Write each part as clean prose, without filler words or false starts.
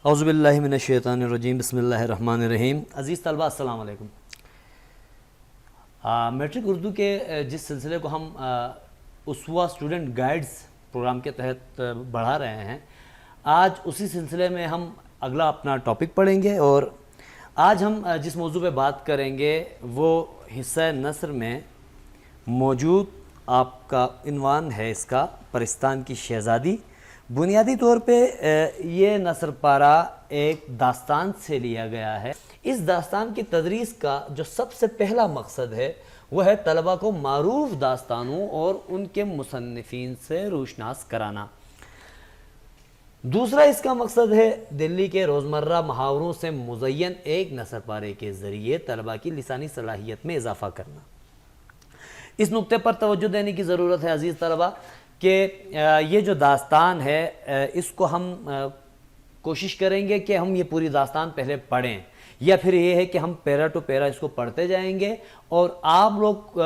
اعوذ باللہ من الشیطان الرجیم، بسم اللہ الرحمن الرحیم۔ عزیز طلبہ السلام علیکم۔ میٹرک اردو کے جس سلسلے کو ہم اسوا اسٹوڈنٹ گائیڈز پروگرام کے تحت بڑھا رہے ہیں، آج اسی سلسلے میں ہم اگلا اپنا ٹاپک پڑھیں گے، اور آج ہم جس موضوع پہ بات کریں گے وہ حصہ نثر میں موجود آپ کا عنوان ہے اس کا پرستان کی شہزادی۔ بنیادی طور پہ یہ نثر پارہ ایک داستان سے لیا گیا ہے۔ اس داستان کی تدریس کا جو سب سے پہلا مقصد ہے وہ ہے طلبہ کو معروف داستانوں اور ان کے مصنفین سے روشناس کرانا۔ دوسرا اس کا مقصد ہے دلی کے روزمرہ محاوروں سے مزین ایک نثر پارے کے ذریعے طلبہ کی لسانی صلاحیت میں اضافہ کرنا۔ اس نقطے پر توجہ دینے کی ضرورت ہے عزیز طلبہ کہ یہ جو داستان ہے اس کو ہم کوشش کریں گے کہ ہم یہ پوری داستان پہلے پڑھیں، یا پھر یہ ہے کہ ہم پیرا ٹو پیرا اس کو پڑھتے جائیں گے، اور آپ لوگ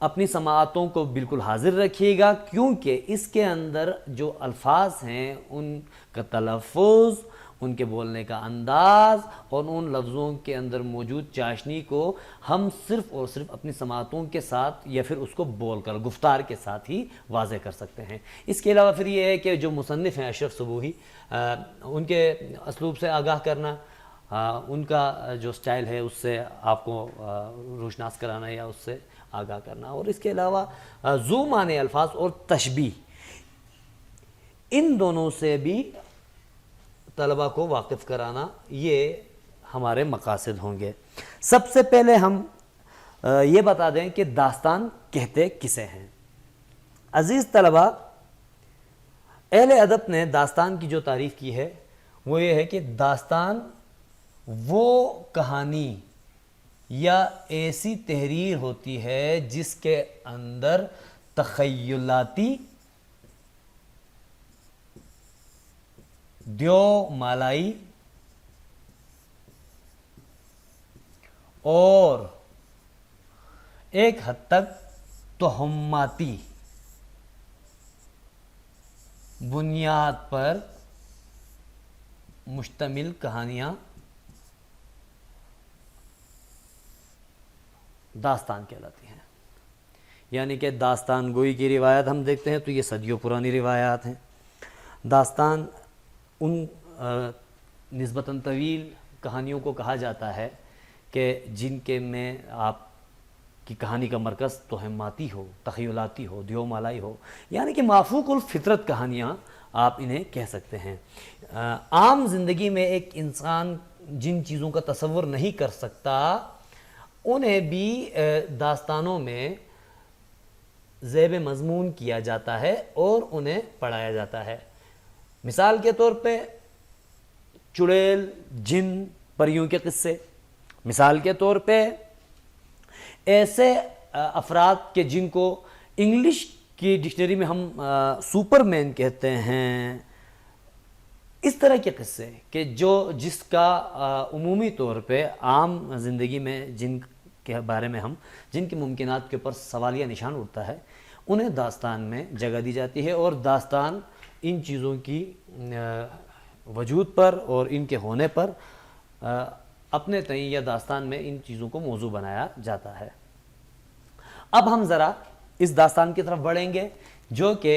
اپنی سماعتوں کو بالکل حاضر رکھیے گا، کیونکہ اس کے اندر جو الفاظ ہیں ان کا تلفظ، ان کے بولنے کا انداز اور ان لفظوں کے اندر موجود چاشنی کو ہم صرف اور صرف اپنی سماعتوں کے ساتھ یا پھر اس کو بول کر گفتار کے ساتھ ہی واضح کر سکتے ہیں۔ اس کے علاوہ پھر یہ ہے کہ جو مصنف ہیں اشرف صبوحی، ان کے اسلوب سے آگاہ کرنا، ان کا جو سٹائل ہے اس سے آپ کو روشناس کرانا یا اس سے آگاہ کرنا، اور اس کے علاوہ ذو معنی الفاظ اور تشبیہ، ان دونوں سے بھی طلبہ کو واقف کرانا، یہ ہمارے مقاصد ہوں گے۔ سب سے پہلے ہم یہ بتا دیں کہ داستان کہتے کسے ہیں۔ عزیز طلبہ، اہل ادب نے داستان کی جو تعریف کی ہے وہ یہ ہے کہ داستان وہ کہانی یا ایسی تحریر ہوتی ہے جس کے اندر تخیلاتی، دیو مالائی اور ایک حد تک توہماتی بنیاد پر مشتمل کہانیاں داستان کہلاتی ہیں۔ یعنی کہ داستان گوئی کی روایت ہم دیکھتے ہیں تو یہ صدیوں پرانی روایات ہیں۔ داستان ان نسبتاً طویل کہانیوں کو کہا جاتا ہے کہ جن کے میں آپ کی کہانی کا مرکز توہماتی ہو، تخیلاتی ہو، دیو مالائی ہو، یعنی کہ مافوق الفطرت کہانیاں آپ انہیں کہہ سکتے ہیں۔ عام زندگی میں ایک انسان جن چیزوں کا تصور نہیں کر سکتا انہیں بھی داستانوں میں زیب مضمون کیا جاتا ہے اور انہیں پڑھایا جاتا ہے۔ مثال کے طور پہ چڑیل، جن، پریوں کے قصے، مثال کے طور پہ ایسے افراد کے جن کو انگلش کی ڈکشنری میں ہم سپر مین کہتے ہیں، اس طرح کے قصے کہ جس کا عمومی طور پہ عام زندگی میں جن کے بارے میں جن کے ممکنات کے اوپر سوالیہ نشان اٹھتا ہے، انہیں داستان میں جگہ دی جاتی ہے، اور داستان ان چیزوں کی وجود پر اور ان کے ہونے پر اپنے تئیں یا داستان میں ان چیزوں کو موضوع بنایا جاتا ہے۔ اب ہم ذرا اس داستان کی طرف بڑھیں گے جو کہ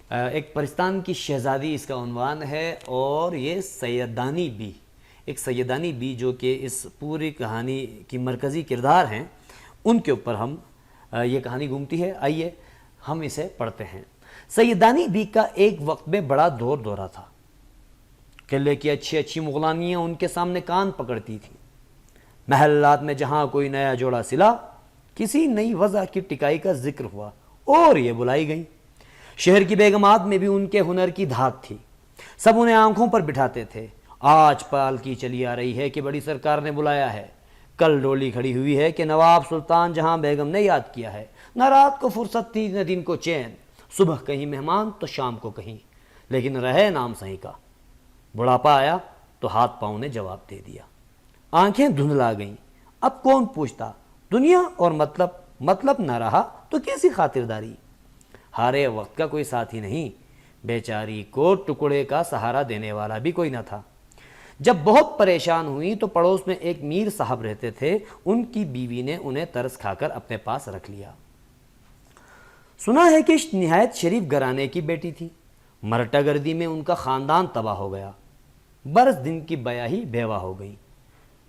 ایک پرستان کی شہزادی اس کا عنوان ہے، اور یہ سیدانی بی، ایک سیدانی بی جو کہ اس پوری کہانی کی مرکزی کردار ہیں، ان کے اوپر یہ کہانی گھومتی ہے۔ آئیے ہم اسے پڑھتے ہیں۔ سیدانی بی کا ایک وقت میں بڑا دورہ تھا۔ قلعے کی اچھی اچھی مغلانیاں ان کے سامنے کان پکڑتی تھیں۔ محلات میں جہاں کوئی نیا جوڑا سلا، کسی نئی وضع کی ٹکائی کا ذکر ہوا اور یہ بلائی گئیں۔ شہر کی بیگمات میں بھی ان کے ہنر کی دھاک تھی، سب انہیں آنکھوں پر بٹھاتے تھے۔ آج پالکی چلی آ رہی ہے کہ بڑی سرکار نے بلایا ہے، کل ڈولی کھڑی ہوئی ہے کہ نواب سلطان جہاں بیگم نے یاد کیا ہے۔ نہ رات کو فرصت تھی نہ دن کو چین، صبح کہیں مہمان تو شام کو کہیں، لیکن رہے نام صحیح کا۔ بڑھاپا آیا تو ہاتھ پاؤں نے جواب دے دیا، آنکھیں دھندلا گئیں، اب کون پوچھتا دنیا اور مطلب نہ رہا تو کیسی خاطرداری۔ ہارے وقت کا کوئی ساتھی نہیں، بیچاری کو ٹکڑے کا سہارا دینے والا بھی کوئی نہ تھا۔ جب بہت پریشان ہوئی تو پڑوس میں ایک میر صاحب رہتے تھے، ان کی بیوی نے انہیں ترس کھا کر اپنے پاس رکھ لیا۔ سنا ہے کہ نہایت شریف گھرانے کی بیٹی تھی، مرٹا گردی میں ان کا خاندان تباہ ہو گیا، برس دن کی بیاہی بیوہ ہو گئی۔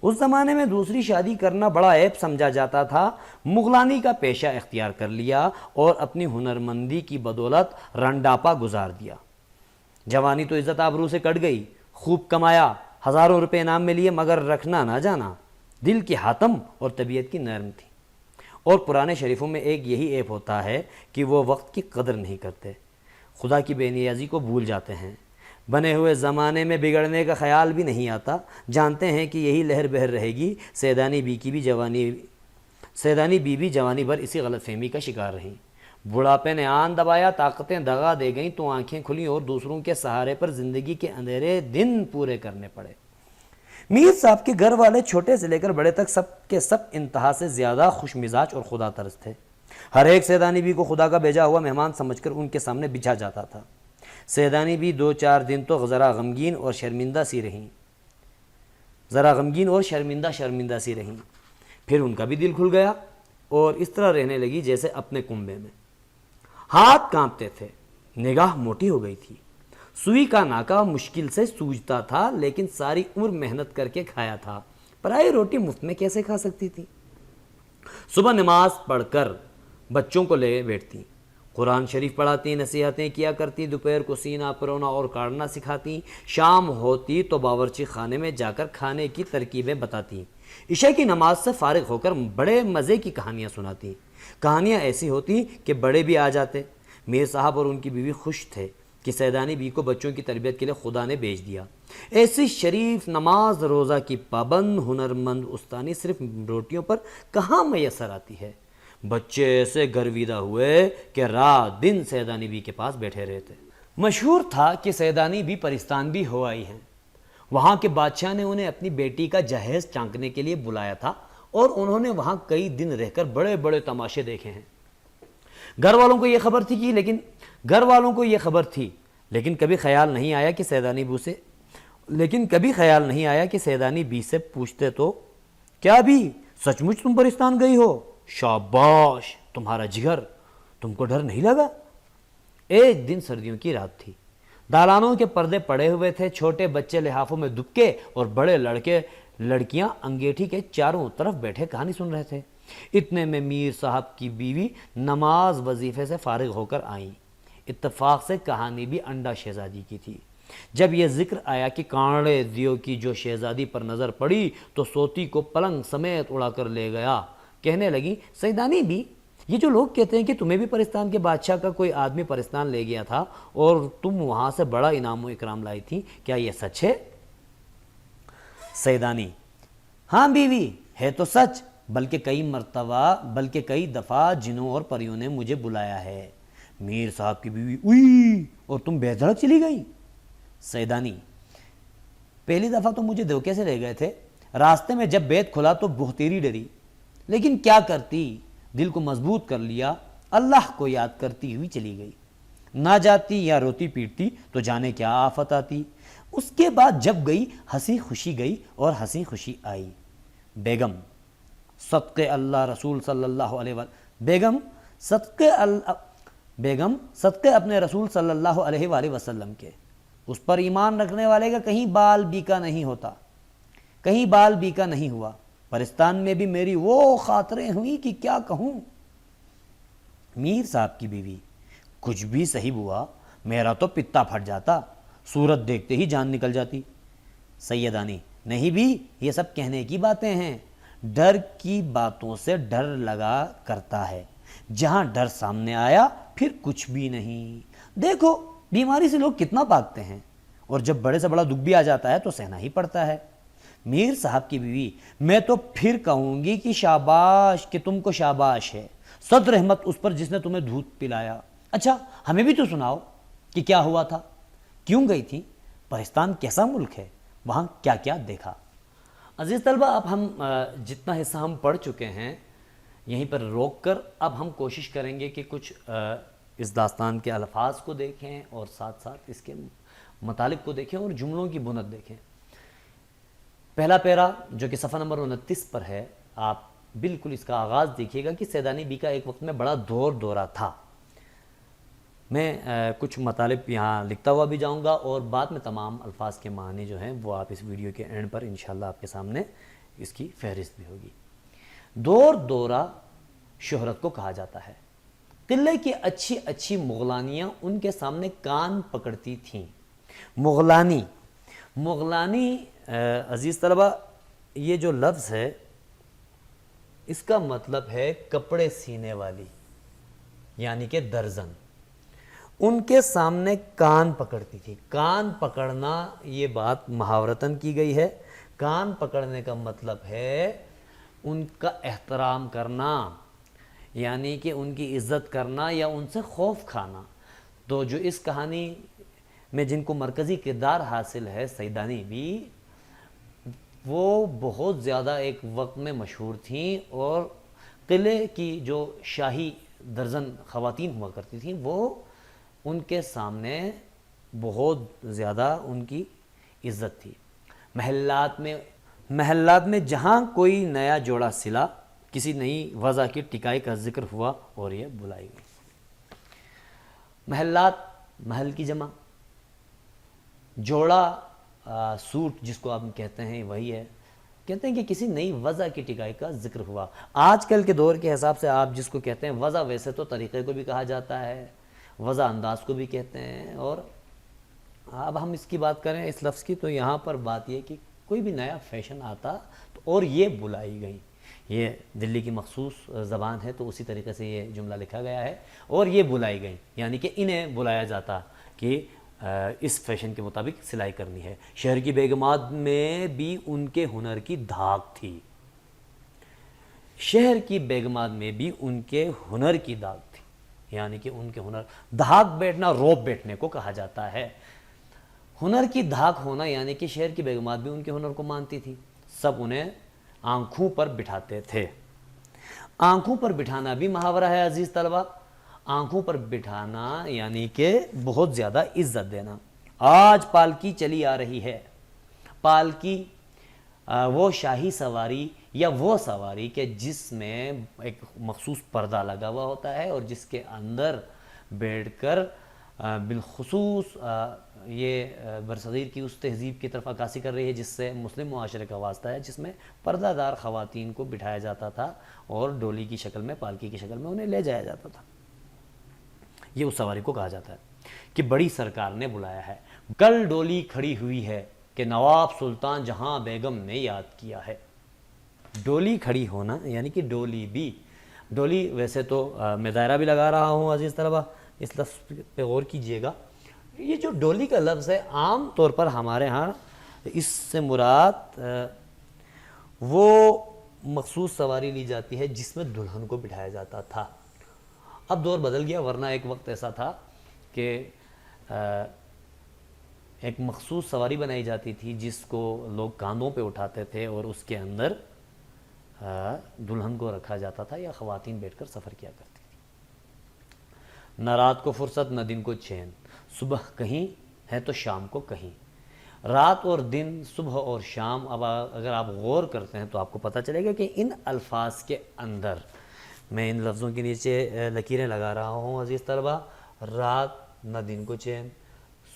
اس زمانے میں دوسری شادی کرنا بڑا عیب سمجھا جاتا تھا، مغلانی کا پیشہ اختیار کر لیا اور اپنی ہنرمندی کی بدولت رنڈاپا گزار دیا۔ جوانی تو عزت آبرو سے کٹ گئی، خوب کمایا، ہزاروں روپے انعام میں لیے، مگر رکھنا نہ جانا، دل کی حاتم اور طبیعت کی نرم تھی۔ اور پرانے شریفوں میں ایک یہی عیب ہوتا ہے کہ وہ وقت کی قدر نہیں کرتے، خدا کی بے نیازی کو بھول جاتے ہیں، بنے ہوئے زمانے میں بگڑنے کا خیال بھی نہیں آتا، جانتے ہیں کہ یہی لہر بہر رہے گی۔ سیدانی بی بھی جوانی بھر اسی غلط فہمی کا شکار رہیں۔ بڑھاپے نے آن دبایا، طاقتیں دغا دے گئیں تو آنکھیں کھلیں اور دوسروں کے سہارے پر زندگی کے اندھیرے دن پورے کرنے پڑے۔ میر صاحب کے گھر والے چھوٹے سے لے کر بڑے تک سب کے سب انتہا سے زیادہ خوش مزاج اور خدا ترس تھے۔ ہر ایک سیدانی بی کو خدا کا بھیجا ہوا مہمان سمجھ کر ان کے سامنے بچھا جاتا تھا۔ سیدانی بی 2-4 دن تو ذرا غمگین اور شرمندہ سی رہیں، پھر ان کا بھی دل کھل گیا اور اس طرح رہنے لگی جیسے اپنے کنبے میں۔ ہاتھ کانپتے تھے، نگاہ موٹی ہو گئی تھی، سوئی کا ناکا مشکل سے سوجتا تھا، لیکن ساری عمر محنت کر کے کھایا تھا، پرائی روٹی مفت میں کیسے کھا سکتی تھی؟ صبح نماز پڑھ کر بچوں کو لے بیٹھتی، قرآن شریف پڑھاتی، نصیحتیں کیا کرتی، دوپہر کو سینہ پرونا اور کاٹنا سکھاتی، شام ہوتی تو باورچی خانے میں جا کر کھانے کی ترکیبیں بتاتی، عشاء کی نماز سے فارغ ہو کر بڑے مزے کی کہانیاں سناتی۔ کہانیاں ایسی ہوتی کہ بڑے بھی آ جاتے۔ میر صاحب اور ان کی بیوی خوش تھے کہ سیدانی بی کو بچوں کی تربیت کے لیے خدا نے بھیج دیا۔ ایسی شریف، نماز روزہ کی پابند، ہنرمند استانی صرف روٹیوں پر کہاں میسر آتی ہے۔ بچے ایسے گرویدہ ہوئے کہ رات دن سیدانی بی کے پاس بیٹھے رہتے۔ مشہور تھا کہ سیدانی بی پرستان بھی ہو آئی ہیں۔ وہاں کے بادشاہ نے انہیں اپنی بیٹی کا جہیز چانکنے کے لیے بلایا تھا اور انہوں نے وہاں کئی دن رہ کر بڑے بڑے تماشے دیکھے ہیں۔ گھر والوں کو یہ خبر تھی لیکن کبھی خیال نہیں آیا کہ سیدانی بی سے پوچھتے تو کیا بھی سچ مچ تم پرستان گئی ہو؟ شاباش تمہارا جگر، تم کو ڈر نہیں لگا؟ ایک دن سردیوں کی رات تھی، دالانوں کے پردے پڑے ہوئے تھے، چھوٹے بچے لحافوں میں دبکے اور بڑے لڑکیاں انگیٹھی کے چاروں طرف بیٹھے کہانی سن رہے تھے۔ اتنے میں میر صاحب کی بیوی نماز وظیفے سے فارغ ہو کر آئیں۔ اتفاق سے کہانی بھی انڈا شہزادی کی تھی۔ جب یہ ذکر آیا کہ کانڑے دیو کی جو شہزادی پر نظر پڑی تو سوتی کو پلنگ سمیت اڑا کر لے گیا۔ کہنے لگی، سیدانی بھی، یہ جو لوگ کہتے ہیں کہ تمہیں بھی پرستان کے بادشاہ کا کوئی آدمی پرستان لے گیا تھا اور تم وہاں سے بڑا انعام و اکرام لائی تھی، کیا یہ سچ ہے؟ سیدانی، ہاں بیوی، ہے تو سچ، بلکہ کئی دفعہ جنوں اور پریوں نے مجھے بلایا ہے۔ میر صاحب کی بیوی، اوئی، اور تم بے دھڑک چلی گئی؟ سیدانی، پہلی دفعہ تو مجھے دھوکے سے لے گئے تھے، راستے میں جب بیت کھلا تو بہتیری ڈری، لیکن کیا کرتی، دل کو مضبوط کر لیا، اللہ کو یاد کرتی ہوئی چلی گئی۔ نہ جاتی یا روتی پیٹتی تو جانے کیا آفت آتی۔ اس کے بعد جب گئی، ہنسی خوشی گئی اور ہنسی خوشی آئی۔ بیگم صدقے اللہ رسول صلی اللہ علیہ وسلم، بیگم صدقے اپنے رسول صلی اللہ علیہ وآلہ وسلم کے، اس پر ایمان رکھنے والے کا کہیں بال بیکا نہیں ہوا۔ پرستان میں بھی میری وہ خاطریں ہوئی کہ کیا کہوں۔ میر صاحب کی بیوی، کچھ بھی صحیح ہوا، میرا تو پتا پھٹ جاتا، صورت دیکھتے ہی جان نکل جاتی۔ سیدانی، نہیں بھی، یہ سب کہنے کی باتیں ہیں، ڈر کی باتوں سے ڈر لگا کرتا ہے، جہاں ڈر سامنے آیا پھر کچھ بھی نہیں۔ دیکھو بیماری سے لوگ کتنا بھاگتے ہیں، اور جب بڑے سے بڑا دکھ بھی آ جاتا ہے تو سہنا ہی پڑتا ہے۔ میر صاحب کی بیوی، میں تو پھر کہوں گی کہ شاباش، کہ تم کو شاباش ہے، صد رحمت اس پر جس نے تمہیں دودھ پلایا۔ اچھا ہمیں بھی تو سناؤ کہ کیا ہوا تھا، کیوں گئی تھی، پاکستان کیسا ملک ہے، وہاں کیا کیا دیکھا؟ عزیز طلبہ، اب ہم جتنا حصہ ہم پڑھ چکے ہیں یہیں پر روک کر اب ہم کوشش کریں گے کہ کچھ اس داستان کے الفاظ کو دیکھیں اور ساتھ ساتھ اس کے مطالب کو دیکھیں اور جملوں کی بنت دیکھیں۔ پہلا پیرا جو کہ صفحہ نمبر 29 پر ہے، آپ بالکل اس کا آغاز دیکھیے گا کہ سیدانی بی کا ایک وقت میں بڑا دور دورہ تھا۔ میں کچھ مطالب یہاں لکھتا ہوا بھی جاؤں گا اور بعد میں تمام الفاظ کے معنی جو ہیں وہ آپ اس ویڈیو کے اینڈ پر انشاءاللہ آپ کے سامنے اس کی فہرست بھی ہوگی۔ دور دورہ شہرت کو کہا جاتا ہے۔ قلعے کی اچھی اچھی مغلانیاں ان کے سامنے کان پکڑتی تھیں۔ مغلانی عزیز طلبہ، یہ جو لفظ ہے اس کا مطلب ہے کپڑے سینے والی، یعنی کہ درزن۔ ان کے سامنے کان پکڑتی تھی۔ کان پکڑنا یہ بات محاورتاً کی گئی ہے۔ کان پکڑنے کا مطلب ہے ان کا احترام کرنا، یعنی کہ ان کی عزت کرنا یا ان سے خوف کھانا۔ تو جو اس کہانی میں جن کو مرکزی کردار حاصل ہے سیدانی بھی، وہ بہت زیادہ ایک وقت میں مشہور تھیں، اور قلعے کی جو شاہی درزن خواتین ہوا کرتی تھیں وہ ان کے سامنے بہت زیادہ ان کی عزت تھی۔ محلات میں جہاں کوئی نیا جوڑا سلا، کسی نئی وضع کی ٹکائی کا ذکر ہوا اور یہ بلائی گئی۔ محلات، محل کی جمع، جوڑا سوٹ جس کو آپ کہتے ہیں وہی ہے۔ کہتے ہیں کہ کسی نئی وضع کی ٹکائی کا ذکر ہوا۔ آج کل کے دور کے حساب سے آپ جس کو کہتے ہیں وضع، ویسے تو طریقے کو بھی کہا جاتا ہے، وضع انداز کو بھی کہتے ہیں، اور اب ہم اس کی بات کریں اس لفظ کی تو یہاں پر بات یہ کہ کوئی بھی نیا فیشن آتا اور یہ بلائی گئی۔ یہ دلی کی مخصوص زبان ہے تو اسی طریقے سے یہ جملہ لکھا گیا ہے، اور یہ بلائی گئی یعنی کہ انہیں بلایا جاتا کہ اس فیشن کے مطابق سلائی کرنی ہے۔ شہر کی بیگمات میں بھی ان کے ہنر کی دھاک تھی۔ شہر کی بیگمات میں بھی ان کے ہنر کی دھاک تھی، یعنی کہ ان کے ہنر، دھاک بیٹھنا روب بیٹھنے کو کہا جاتا ہے۔ ہنر کی دھاک ہونا یعنی کہ شہر کی بیگمات بھی ان کے ہنر کو مانتی تھی، سب انہیں آنکھوں پر بٹھاتے تھے۔ آنکھوں پر بٹھانا بھی محاورہ ہے عزیز طلبہ۔ آنکھوں پر بٹھانا یعنی کہ بہت زیادہ عزت دینا۔ آج پالکی چلی آ رہی ہے۔ پالکی وہ شاہی سواری یا وہ سواری کہ جس میں ایک مخصوص پردہ لگا ہوا ہوتا ہے اور جس کے اندر بیٹھ کر بالخصوص یہ برصغیر کی اس تہذیب کی طرف عکاسی کر رہی ہے جس سے مسلم معاشرے کا واسطہ ہے، جس میں پردہ دار خواتین کو بٹھایا جاتا تھا اور ڈولی کی شکل میں، پالکی کی شکل میں انہیں لے جایا جاتا تھا۔ یہ اس سواری کو کہا جاتا ہے کہ بڑی سرکار نے بلایا ہے، کل ڈولی کھڑی ہوئی ہے کہ نواب سلطان جہاں بیگم نے یاد کیا ہے۔ ڈولی کھڑی ہونا یعنی کہ ڈولی بھی، ڈولی ویسے تو میں دائرہ بھی لگا رہا ہوں عزیز طلبہ، اس لفظ پہ غور کیجئے گا۔ یہ جو ڈولی کا لفظ ہے عام طور پر ہمارے ہاں اس سے مراد وہ مخصوص سواری لی جاتی ہے جس میں دلہن کو بٹھایا جاتا تھا۔ اب دور بدل گیا، ورنہ ایک وقت ایسا تھا کہ ایک مخصوص سواری بنائی جاتی تھی جس کو لوگ کاندھوں پہ اٹھاتے تھے اور اس کے اندر دلہن کو رکھا جاتا تھا یا خواتین بیٹھ کر سفر کیا کرتی تھی۔ نہ رات کو فرصت نہ دن کو چین، صبح کہیں ہے تو شام کو کہیں۔ رات اور دن، صبح اور شام، اب اگر آپ غور کرتے ہیں تو آپ کو پتہ چلے گا کہ ان الفاظ کے اندر، میں ان لفظوں کے نیچے لکیریں لگا رہا ہوں عزیز طلبہ، رات نہ دن کو چین،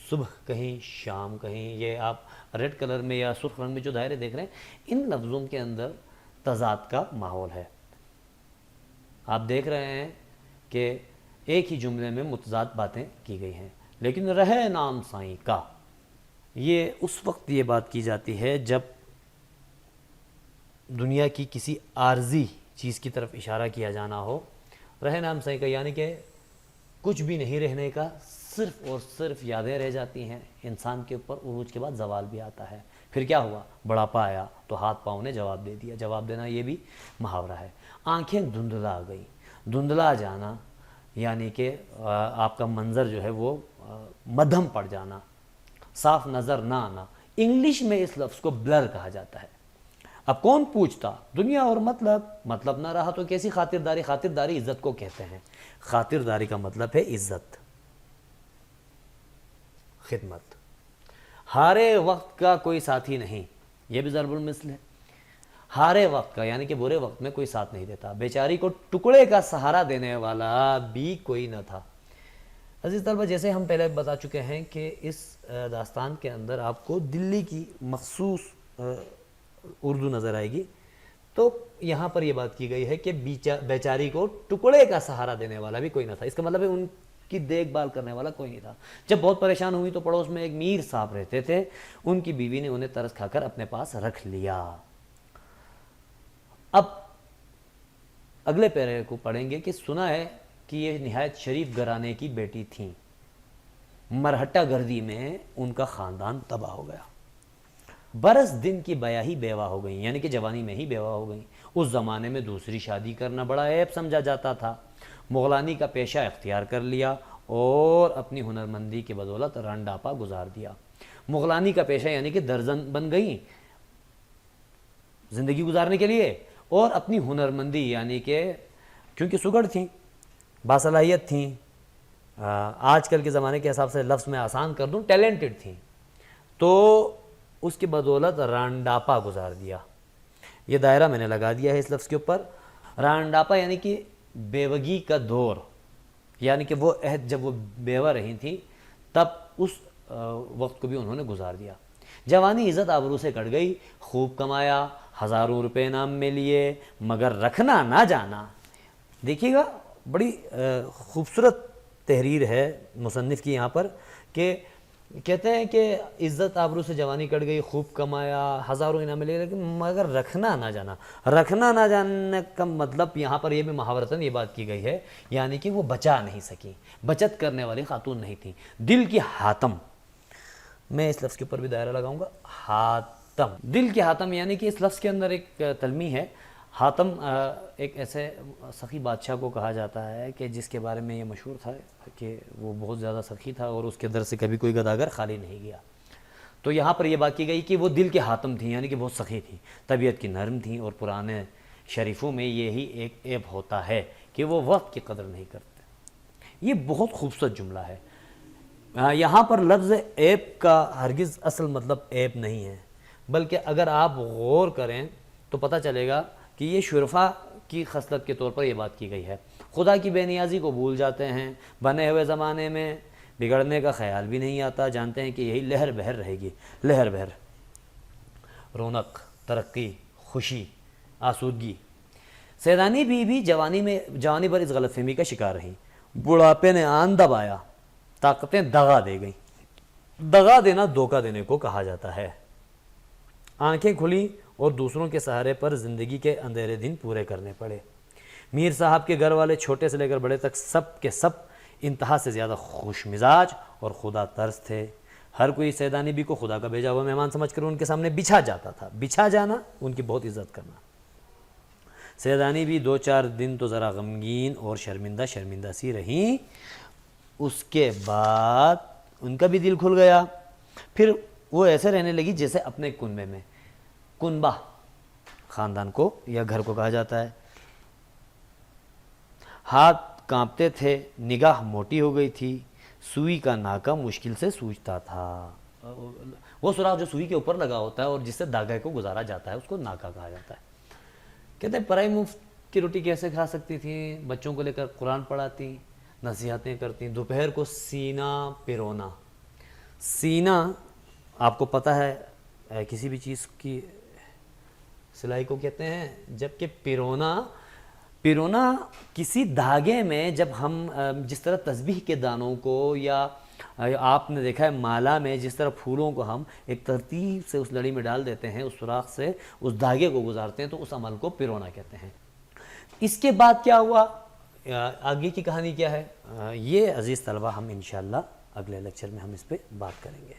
صبح کہیں شام کہیں، یہ آپ ریڈ کلر میں یا سرخ رنگ میں جو دائرے دیکھ رہے ہیں، ان لفظوں کے اندر تضاد کا ماحول ہے۔ آپ دیکھ رہے ہیں کہ ایک ہی جملے میں متضاد باتیں کی گئی ہیں، لیکن رہے نام سائیں کا، یہ اس وقت یہ بات کی جاتی ہے جب دنیا کی کسی عارضی چیز کی طرف اشارہ کیا جانا ہو۔ رہے نام سائیں کا یعنی کہ کچھ بھی نہیں رہنے کا، صرف اور صرف یادیں رہ جاتی ہیں۔ انسان کے اوپر عروج کے بعد زوال بھی آتا ہے۔ پھر کیا ہوا؟ بڑھاپا آیا تو ہاتھ پاؤں نے جواب دے دیا۔ جواب دینا یہ بھی محاورہ ہے۔ آنکھیں دھندلا گئی، دھندلا جانا یعنی کہ آپ کا منظر جو ہے وہ مدھم پڑ جانا، صاف نظر نہ آنا۔ انگلش میں اس لفظ کو بلر کہا جاتا ہے۔ اب کون پوچھتا؟ دنیا اور مطلب نہ رہا تو کیسی خاطرداری؟ خاطرداری عزت کو کہتے ہیں۔ خاطرداری کا مطلب ہے عزت، خدمت۔ ہارے وقت کا کوئی ساتھی نہیں، یہ بھی ضرب المثل ہے. ہارے وقت کا یعنی کہ برے وقت میں کوئی ساتھ نہیں دیتا. بیچاری کو ٹکڑے کا سہارا دینے والا بھی کوئی نہ تھا. عزیز طلبہ، جیسے ہم پہلے بتا چکے ہیں کہ اس داستان کے اندر آپ کو دلی کی مخصوص اردو نظر آئے گی. تو یہاں پر یہ بات کی گئی ہے کہ بیچاری کو ٹکڑے کا سہارا دینے والا بھی کوئی نہ تھا. اس کا مطلب ہے ان کی دیکھ بھال کرنے والا کوئی نہیں تھا. جب بہت پریشان ہوئی تو پڑوس میں ایک میر صاحب رہتے تھے. ان کی بیوی نے انہیں ترس کھا کر اپنے پاس رکھ لیا. اب اگلے پیرے کو پڑھیں گے کہ سنا ہے کہ یہ نہایت شریف گھرانے کی بیٹی تھیں. مرہٹہ گردی میں ان کا خاندان تباہ ہو گیا. برس دن کی بیاہی بیوہ ہو گئیں، یعنی کہ جوانی میں ہی بیوہ ہو گئیں. اس زمانے میں دوسری شادی کرنا بڑا عیب سمجھا جاتا تھا. مغلانی کا پیشہ اختیار کر لیا اور اپنی ہنرمندی کی بدولت رنڈاپا گزار دیا. مغلانی کا پیشہ یعنی کہ درزن بن گئیں زندگی گزارنے کے لیے، اور اپنی ہنرمندی یعنی کہ کیونکہ سگڑ تھیں، باصلاحیت تھیں، آج کل کے زمانے کے حساب سے لفظ میں آسان کر دوں ٹیلنٹڈ تھیں، تو اس کی بدولت رانڈاپا گزار دیا. یہ دائرہ میں نے لگا دیا ہے اس لفظ کے اوپر. رانڈاپا یعنی کہ بیوگی کا دور، یعنی کہ وہ عہد جب وہ بیوہ رہی تھیں تب اس وقت کو بھی انہوں نے گزار دیا. جوانی عزت آبرو سے کٹ گئی. خوب کمایا، ہزاروں روپے نام میں لیے، مگر رکھنا نہ جانا. دیکھیے گا بڑی خوبصورت تحریر ہے مصنف کی یہاں پر کہ کہتے ہیں کہ عزت آبرو سے جوانی کٹ گئی، خوب کمایا، ہزاروں انعام ملے، لیکن مگر رکھنا نہ جانا. رکھنا نہ جاننے کا مطلب یہاں پر یہ بھی محاورتاً یہ بات کی گئی ہے، یعنی کہ وہ بچا نہیں سکی، بچت کرنے والی خاتون نہیں تھی. دل کی حاتم، میں اس لفظ کے اوپر بھی دائرہ لگاؤں گا. حاتم، دل کی حاتم، یعنی کہ اس لفظ کے اندر ایک تلمیح ہے. حاتم ایک ایسے سخی بادشاہ کو کہا جاتا ہے کہ جس کے بارے میں یہ مشہور تھا کہ وہ بہت زیادہ سخی تھا اور اس کے در سے کبھی کوئی گداگر خالی نہیں گیا. تو یہاں پر یہ بات کی گئی کہ وہ دل کے حاتم تھیں، یعنی کہ بہت سخی تھیں، طبیعت کی نرم تھیں، اور پرانے شریفوں میں یہی ایک عیب ہوتا ہے کہ وہ وقت کی قدر نہیں کرتے. یہ بہت خوبصورت جملہ ہے. یہاں پر لفظ عیب کا ہرگز اصل مطلب عیب نہیں ہے، بلکہ اگر آپ غور کریں تو پتہ چلے گا کہ یہ شرفا کی خصلت کے طور پر یہ بات کی گئی ہے. خدا کی بے نیازی کو بھول جاتے ہیں، بنے ہوئے زمانے میں بگڑنے کا خیال بھی نہیں آتا، جانتے ہیں کہ یہی لہر بہر رہے گی. لہر بہر، رونق، ترقی، خوشی، آسودگی. سیدانی بھی جوانی پر اس غلط فہمی کا شکار رہیں. بڑھاپے نے آن دبایا، طاقتیں دغا دے گئیں. دغا دینا دھوکہ دینے کو کہا جاتا ہے. آنکھیں کھلی اور دوسروں کے سہارے پر زندگی کے اندھیرے دن پورے کرنے پڑے. میر صاحب کے گھر والے چھوٹے سے لے کر بڑے تک سب کے سب انتہا سے زیادہ خوش مزاج اور خدا ترس تھے. ہر کوئی سیدانی بی کو خدا کا بھیجا ہوا مہمان سمجھ کر ان کے سامنے بچھا جاتا تھا. بچھا جانا، ان کی بہت عزت کرنا. سیدانی بھی 2-4 دن تو ذرا غمگین اور شرمندہ سی رہیں. اس کے بعد ان کا بھی دل کھل گیا. پھر وہ ایسے رہنے لگی جیسے اپنے کنبے میں. کنبہ خاندان کو یا گھر کو کہا جاتا ہے. ہاتھ کانپتے تھے، نگاہ موٹی ہو گئی تھی، سوئی کا ناکہ مشکل سے سوجتا تھا. وہ سراغ جو سوئی کے اوپر لگا ہوتا ہے اور جس سے داغے کو گزارا جاتا ہے اس کو ناکہ کہا جاتا ہے. کہتے ہیں پرائی مفت کی روٹی کیسے کھا سکتی تھیں، بچوں کو لے کر قرآن پڑھاتی، نصیحتیں کرتی. دوپہر کو سینہ پرونا. سینہ آپ کو پتہ ہے کسی بھی چیز کی سلائی کو کہتے ہیں، جبکہ پیرونا کسی دھاگے میں جب ہم جس طرح تسبیح کے دانوں کو یا آپ نے دیکھا ہے مالا میں جس طرح پھولوں کو ہم ایک ترتیب سے اس لڑی میں ڈال دیتے ہیں، اس سوراخ سے اس دھاگے کو گزارتے ہیں، تو اس عمل کو پیرونا کہتے ہیں. اس کے بعد کیا ہوا، آگے کی کہانی کیا ہے، یہ عزیز طلبہ ہم انشاءاللہ اگلے لیکچر میں ہم اس پہ بات کریں گے.